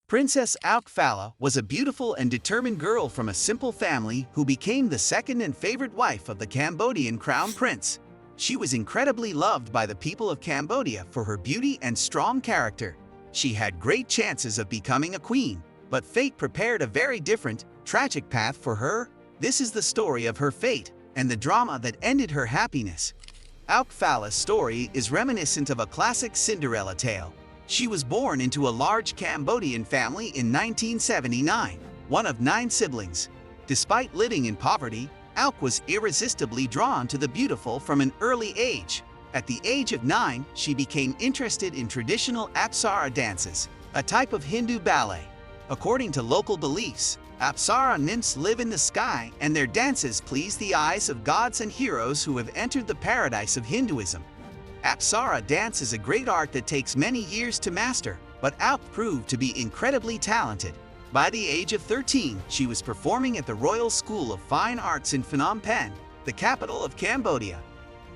Princess Auk was a beautiful and determined girl from a simple family who became the second and favorite wife of the Cambodian crown prince. She was incredibly loved by the people of Cambodia for her beauty and strong character. She had great chances of becoming a queen, but fate prepared a very different, tragic path for her. This is the story of her fate and the drama that ended her happiness. Auk story is reminiscent of a classic Cinderella tale. She was born into a large Cambodian family in 1979, one of 9 siblings. Despite living in poverty, Auk was irresistibly drawn to the beautiful from an early age. At the age of 9, she became interested in traditional Apsara dances, a type of Hindu ballet. According to local beliefs, Apsara nymphs live in the sky and their dances please the eyes of gods and heroes who have entered the paradise of Hinduism. Apsara dance is a great art that takes many years to master, but Auk proved to be incredibly talented. By the age of 13, she was performing at the Royal School of Fine Arts in Phnom Penh, the capital of Cambodia.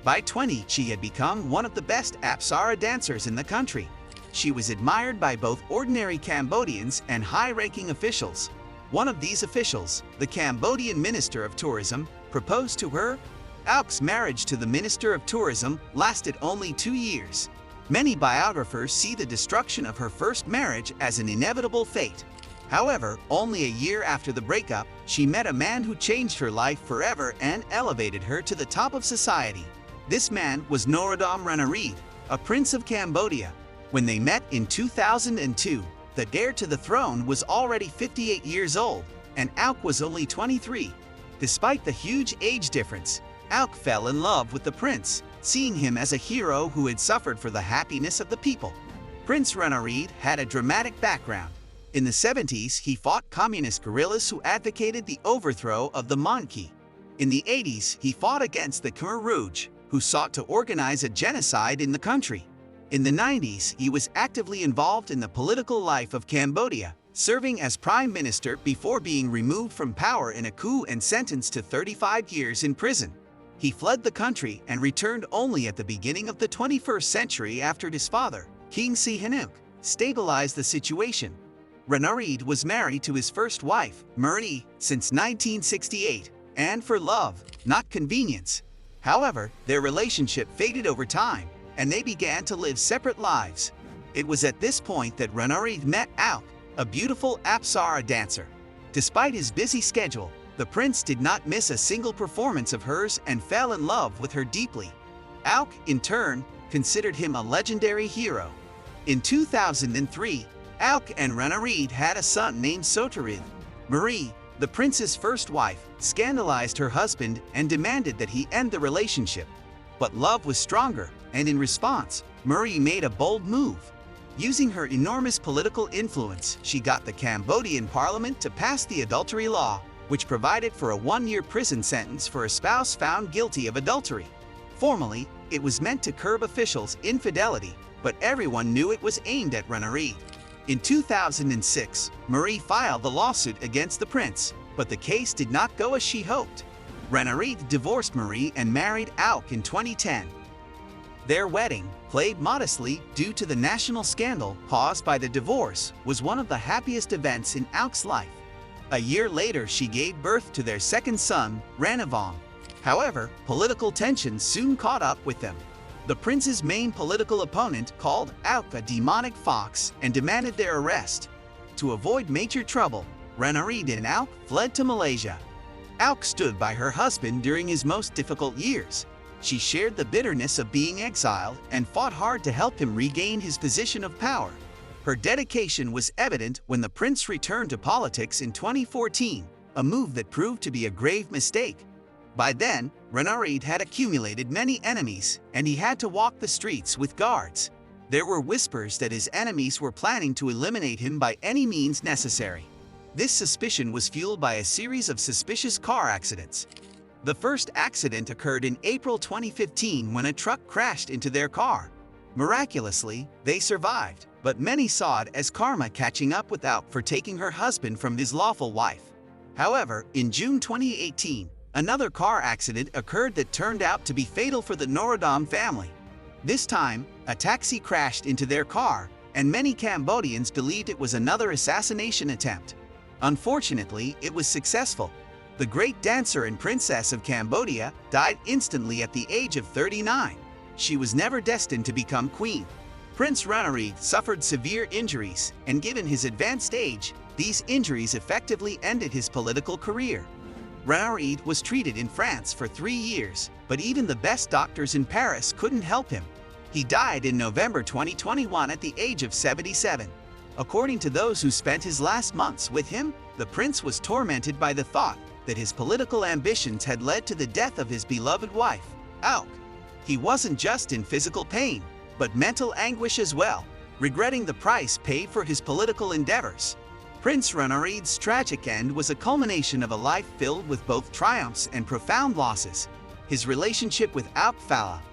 By 20, she had become one of the best Apsara dancers in the country. She was admired by both ordinary Cambodians and high-ranking officials. One of these officials, the Cambodian Minister of Tourism, proposed to her. Auk's marriage to the Minister of Tourism lasted only 2 years. Many biographers see the destruction of her first marriage as an inevitable fate. However, only a year after the breakup, she met a man who changed her life forever and elevated her to the top of society. This man was Norodom Ranariddh, a prince of Cambodia. When they met in 2002, the heir to the throne was already 58 years old, and Auk was only 23. Despite the huge age difference, Auk fell in love with the prince, seeing him as a hero who had suffered for the happiness of the people. Prince Ranariddh had a dramatic background. In the 70s, he fought communist guerrillas who advocated the overthrow of the monarchy. In the 80s, he fought against the Khmer Rouge, who sought to organize a genocide in the country. In the 90s, he was actively involved in the political life of Cambodia, serving as prime minister before being removed from power in a coup and sentenced to 35 years in prison. He fled the country and returned only at the beginning of the 21st century after his father, King Sihanouk, stabilized the situation. Ranariddh was married to his first wife, Marie, since 1968, and for love, not convenience. However, their relationship faded over time, and they began to live separate lives. It was at this point that Ranariddh met Auk, a beautiful Apsara dancer. Despite his busy schedule, the prince did not miss a single performance of hers and fell in love with her deeply. Auk, in turn, considered him a legendary hero. In 2003, Auk and Ranariddh had a son named Sotaridh. Marie, the prince's first wife, scandalized her husband and demanded that he end the relationship. But love was stronger, and in response, Marie made a bold move. Using her enormous political influence, she got the Cambodian parliament to pass the adultery law, which provided for a 1-year prison sentence for a spouse found guilty of adultery. Formally, it was meant to curb officials' infidelity, but everyone knew it was aimed at Ranariddh. In 2006, Marie filed the lawsuit against the prince, but the case did not go as she hoped. Ranariddh divorced Marie and married Auk in 2010. Their wedding, played modestly due to the national scandal caused by the divorce, was one of the happiest events in Auk's life. A year later, she gave birth to their second son, Ranavong. However, political tensions soon caught up with them. The prince's main political opponent called Auk a demonic fox and demanded their arrest. To avoid major trouble, Ranariddh and Auk fled to Malaysia. Auk stood by her husband during his most difficult years. She shared the bitterness of being exiled and fought hard to help him regain his position of power. Her dedication was evident when the prince returned to politics in 2014, a move that proved to be a grave mistake. By then, Ranariddh had accumulated many enemies, and he had to walk the streets with guards. There were whispers that his enemies were planning to eliminate him by any means necessary. This suspicion was fueled by a series of suspicious car accidents. The first accident occurred in April 2015 when a truck crashed into their car. Miraculously, they survived, but many saw it as karma catching up with Auk for taking her husband from his lawful wife. However, in June 2018, another car accident occurred that turned out to be fatal for the Norodom family. This time, a taxi crashed into their car, and many Cambodians believed it was another assassination attempt. Unfortunately, it was successful. The great dancer and princess of Cambodia died instantly at the age of 39. She was never destined to become queen. Prince Ranariddh suffered severe injuries, and given his advanced age, these injuries effectively ended his political career. Ranariddh was treated in France for 3 years, but even the best doctors in Paris couldn't help him. He died in November 2021 at the age of 77. According to those who spent his last months with him, the prince was tormented by the thought that his political ambitions had led to the death of his beloved wife, Auk. He wasn't just in physical pain, but mental anguish as well, regretting the price paid for his political endeavors. Prince Ranariddh's tragic end was a culmination of a life filled with both triumphs and profound losses. His relationship with Auk,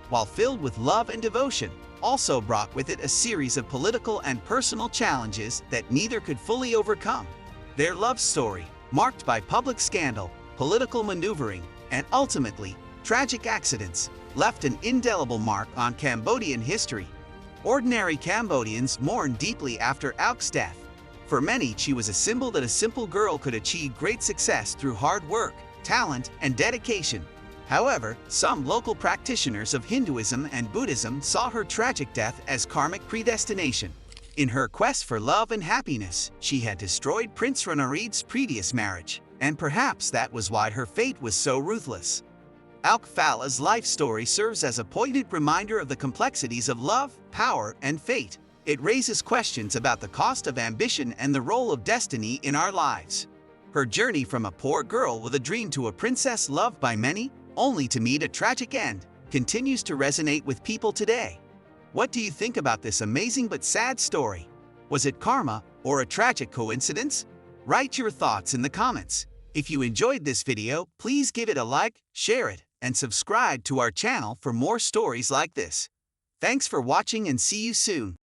while filled with love and devotion, also brought with it a series of political and personal challenges that neither could fully overcome. Their love story, marked by public scandal, political maneuvering, and ultimately, tragic accidents, left an indelible mark on Cambodian history. Ordinary Cambodians mourned deeply after Auk's death. For many, she was a symbol that a simple girl could achieve great success through hard work, talent, and dedication. However, some local practitioners of Hinduism and Buddhism saw her tragic death as karmic predestination. In her quest for love and happiness, she had destroyed Prince Ranariddh's previous marriage, and perhaps that was why her fate was so ruthless. Auk Phala's life story serves as a poignant reminder of the complexities of love, power, and fate. It raises questions about the cost of ambition and the role of destiny in our lives. Her journey from a poor girl with a dream to a princess loved by many, only to meet a tragic end, continues to resonate with people today. What do you think about this amazing but sad story? Was it karma or a tragic coincidence? Write your thoughts in the comments. If you enjoyed this video, please give it a like, share it, and subscribe to our channel for more stories like this. Thanks for watching and see you soon.